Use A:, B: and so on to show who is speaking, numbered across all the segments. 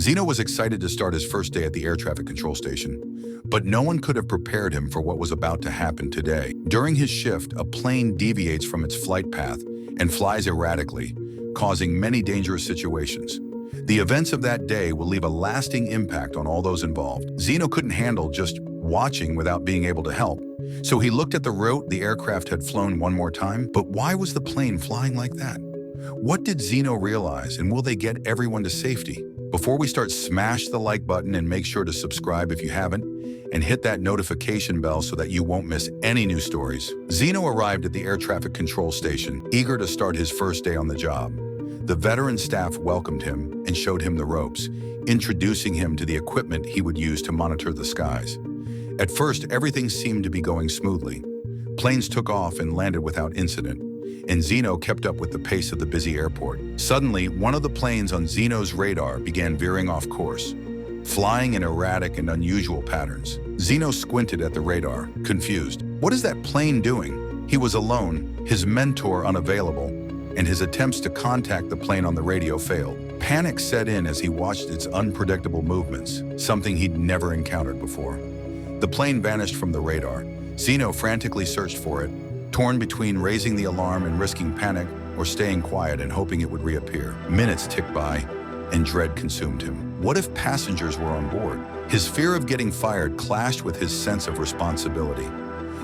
A: Zeno was excited to start his first day at the air traffic control station, but no one could have prepared him for what was about to happen today. During his shift, a plane deviates from its flight path and flies erratically, causing many dangerous situations. The events of that day will leave a lasting impact on all those involved. Zeno couldn't handle just watching without being able to help, so he looked at the route the aircraft had flown one more time. But why was the plane flying like that? What did Zeno realize, and will they get everyone to safety? Before we start, smash the like button and make sure to subscribe if you haven't, and hit that notification bell so that you won't miss any new stories. Zeno arrived at the air traffic control station, eager to start his first day on the job. The veteran staff welcomed him and showed him the ropes, introducing him to the equipment he would use to monitor the skies. At first, everything seemed to be going smoothly. Planes took off and landed without incident, and Zeno kept up with the pace of the busy airport. Suddenly, one of the planes on Zeno's radar began veering off course, flying in erratic and unusual patterns. Zeno squinted at the radar, confused. What is that plane doing? He was alone, his mentor unavailable, and his attempts to contact the plane on the radio failed. Panic set in as he watched its unpredictable movements, something he'd never encountered before. The plane vanished from the radar. Zeno frantically searched for it, torn between raising the alarm and risking panic or staying quiet and hoping it would reappear. Minutes ticked by, and dread consumed him. What if passengers were on board? His fear of getting fired clashed with his sense of responsibility.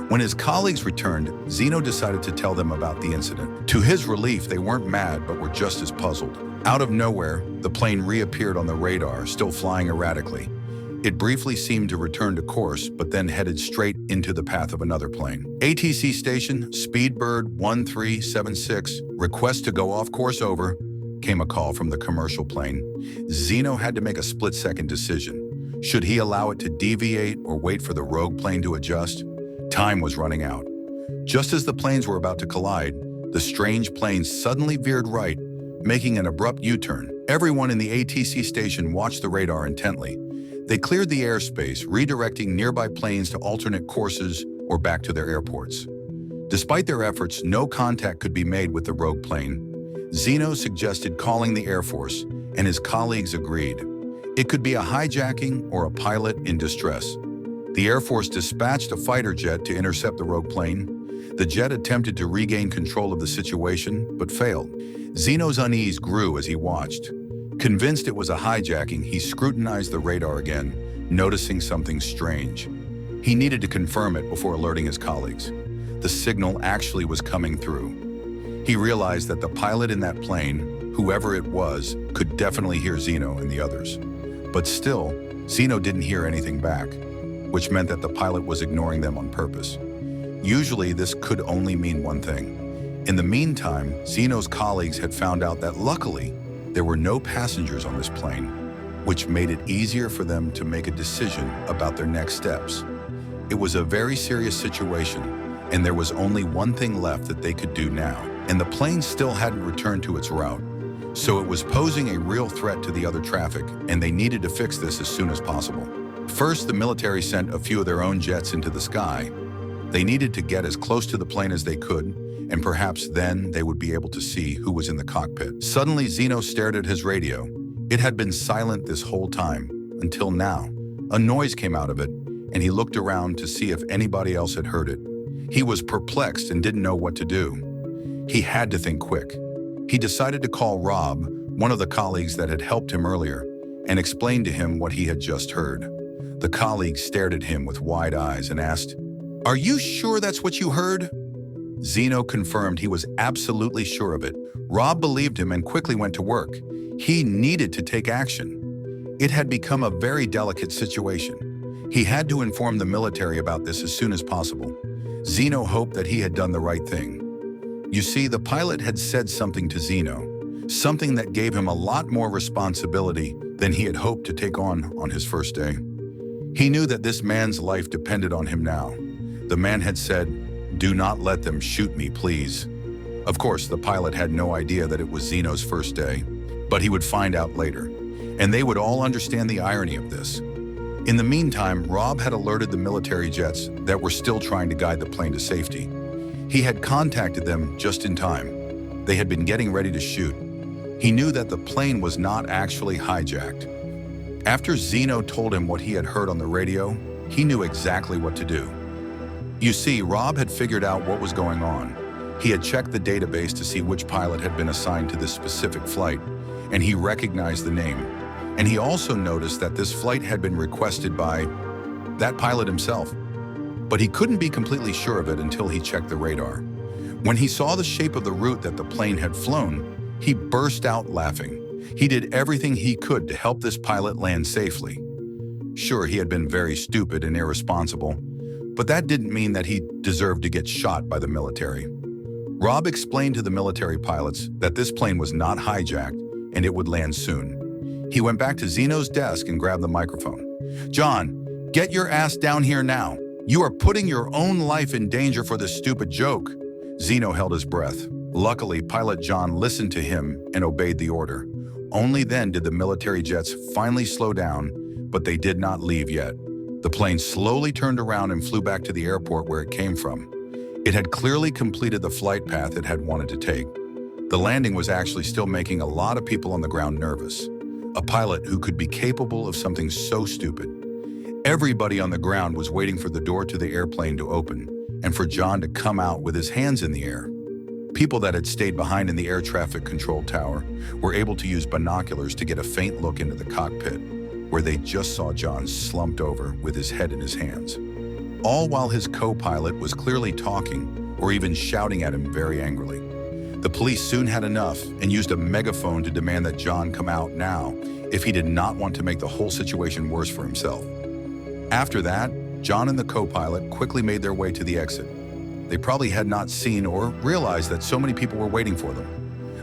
A: When his colleagues returned, Zeno decided to tell them about the incident. To his relief, they weren't mad, but were just as puzzled. Out of nowhere, the plane reappeared on the radar, still flying erratically. It briefly seemed to return to course, but then headed straight into the path of another plane. ATC station, Speedbird 1376, request to go off course over, came a call from the commercial plane. Zeno had to make a split-second decision. Should he allow it to deviate or wait for the rogue plane to adjust? Time was running out. Just as the planes were about to collide, the strange plane suddenly veered right, making an abrupt U-turn. Everyone in the ATC station watched the radar intently. They cleared the airspace, redirecting nearby planes to alternate courses or back to their airports. Despite their efforts, no contact could be made with the rogue plane. Zeno suggested calling the Air Force, and his colleagues agreed. It could be a hijacking or a pilot in distress. The Air Force dispatched a fighter jet to intercept the rogue plane. The jet attempted to regain control of the situation, but failed. Zeno's unease grew as he watched. Convinced it was a hijacking, he scrutinized the radar again, noticing something strange. He needed to confirm it before alerting his colleagues. The signal actually was coming through. He realized that the pilot in that plane, whoever it was, could definitely hear Zeno and the others. But still, Zeno didn't hear anything back, which meant that the pilot was ignoring them on purpose. Usually, this could only mean one thing. In the meantime, Zeno's colleagues had found out that luckily, there were no passengers on this plane, which made it easier for them to make a decision about their next steps. It was a very serious situation, and there was only one thing left that they could do now. And the plane still hadn't returned to its route, so it was posing a real threat to the other traffic, and they needed to fix this as soon as possible. First, the military sent a few of their own jets into the sky. They needed to get as close to the plane as they could, and perhaps then they would be able to see who was in the cockpit. Suddenly, Zeno stared at his radio. It had been silent this whole time, until now. A noise came out of it, and he looked around to see if anybody else had heard it. He was perplexed and didn't know what to do. He had to think quick. He decided to call Rob, one of the colleagues that had helped him earlier, and explain to him what he had just heard. The colleague stared at him with wide eyes and asked, "Are you sure that's what you heard?" Zeno confirmed he was absolutely sure of it. Rob believed him and quickly went to work. He needed to take action. It had become a very delicate situation. He had to inform the military about this as soon as possible. Zeno hoped that he had done the right thing. You see, the pilot had said something to Zeno, something that gave him a lot more responsibility than he had hoped to take on his first day. He knew that this man's life depended on him now. The man had said, "Do not let them shoot me, please." Of course, the pilot had no idea that it was Zeno's first day, but he would find out later, and they would all understand the irony of this. In the meantime, Rob had alerted the military jets that were still trying to guide the plane to safety. He had contacted them just in time. They had been getting ready to shoot. He knew that the plane was not actually hijacked, After Zeno told him what he had heard on the radio, he knew exactly what to do. You see, Rob had figured out what was going on. He had checked the database to see which pilot had been assigned to this specific flight, and he recognized the name. And he also noticed that this flight had been requested by that pilot himself. But he couldn't be completely sure of it until he checked the radar. When he saw the shape of the route that the plane had flown, he burst out laughing. He did everything he could to help this pilot land safely. Sure, he had been very stupid and irresponsible, but that didn't mean that he deserved to get shot by the military. Rob explained to the military pilots that this plane was not hijacked and it would land soon. He went back to Zeno's desk and grabbed the microphone. "John, get your ass down here now. You are putting your own life in danger for this stupid joke." Zeno held his breath. Luckily, Pilot John listened to him and obeyed the order. Only then did the military jets finally slow down, but they did not leave yet. The plane slowly turned around and flew back to the airport where it came from. It had clearly completed the flight path it had wanted to take. The landing was actually still making a lot of people on the ground nervous. A pilot who could be capable of something so stupid. Everybody on the ground was waiting for the door to the airplane to open and for John to come out with his hands in the air. People that had stayed behind in the air traffic control tower were able to use binoculars to get a faint look into the cockpit, where they just saw John slumped over with his head in his hands. All while his co-pilot was clearly talking or even shouting at him very angrily. The police soon had enough and used a megaphone to demand that John come out now if he did not want to make the whole situation worse for himself. After that, John and the co-pilot quickly made their way to the exit. They probably had not seen or realized that so many people were waiting for them.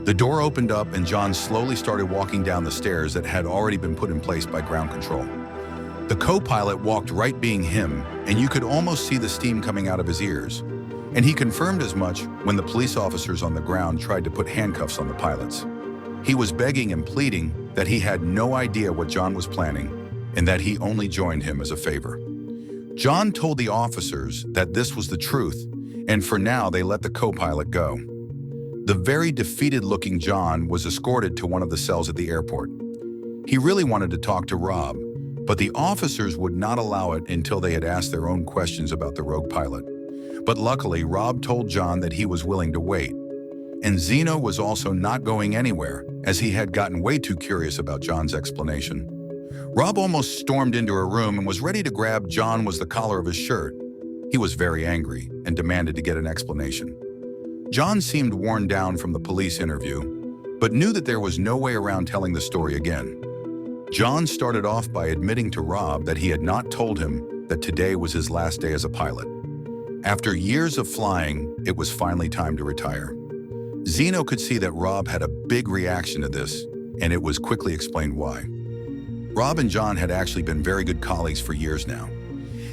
A: The door opened up and John slowly started walking down the stairs that had already been put in place by ground control. The co-pilot walked right being him, and you could almost see the steam coming out of his ears. And he confirmed as much when the police officers on the ground tried to put handcuffs on the pilots. He was begging and pleading that he had no idea what John was planning and that he only joined him as a favor. John told the officers that this was the truth, and for now they let the co-pilot go. The very defeated-looking John was escorted to one of the cells at the airport. He really wanted to talk to Rob, but the officers would not allow it until they had asked their own questions about the rogue pilot. But luckily, Rob told John that he was willing to wait. And Zeno was also not going anywhere, as he had gotten way too curious about John's explanation. Rob almost stormed into her room and was ready to grab John was the collar of his shirt. He was very angry and demanded to get an explanation. John seemed worn down from the police interview, but knew that there was no way around telling the story again. John started off by admitting to Rob that he had not told him that today was his last day as a pilot. After years of flying, it was finally time to retire. Zeno could see that Rob had a big reaction to this, and it was quickly explained why. Rob and John had actually been very good colleagues for years now.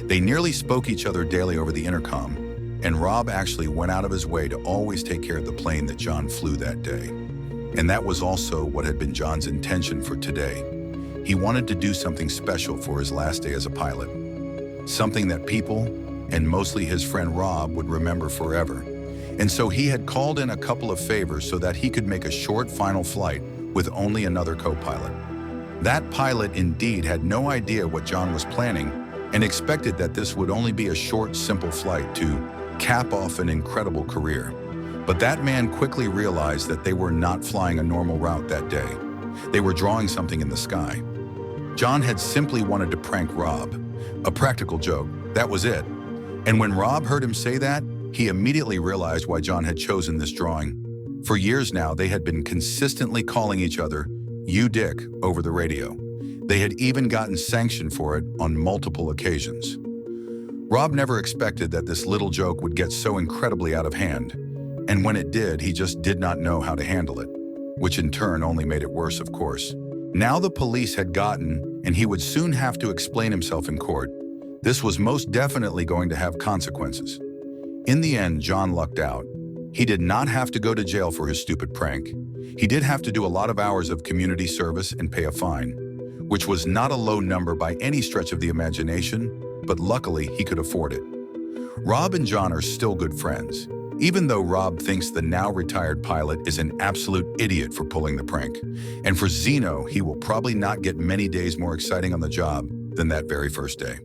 A: They nearly spoke each other daily over the intercom, and Rob actually went out of his way to always take care of the plane that John flew that day. And that was also what had been John's intention for today. He wanted to do something special for his last day as a pilot. Something that people, and mostly his friend Rob, would remember forever. And so he had called in a couple of favors so that he could make a short final flight with only another co-pilot. That pilot indeed had no idea what John was planning and expected that this would only be a short, simple flight to cap off an incredible career. But that man quickly realized that they were not flying a normal route that day. They were drawing something in the sky. John had simply wanted to prank Rob. A practical joke, that was it. And when Rob heard him say that, he immediately realized why John had chosen this drawing. For years now, they had been consistently calling each other, "You Dick," over the radio. They had even gotten sanctioned for it on multiple occasions. Rob never expected that this little joke would get so incredibly out of hand. And when it did, he just did not know how to handle it, which in turn only made it worse, of course. Now the police had gotten, and he would soon have to explain himself in court. This was most definitely going to have consequences. In the end, John lucked out. He did not have to go to jail for his stupid prank. He did have to do a lot of hours of community service and pay a fine, which was not a low number by any stretch of the imagination, but luckily he could afford it. Rob and John are still good friends. Even though Rob thinks the now-retired pilot is an absolute idiot for pulling the prank. And for Zeno, he will probably not get many days more exciting on the job than that very first day.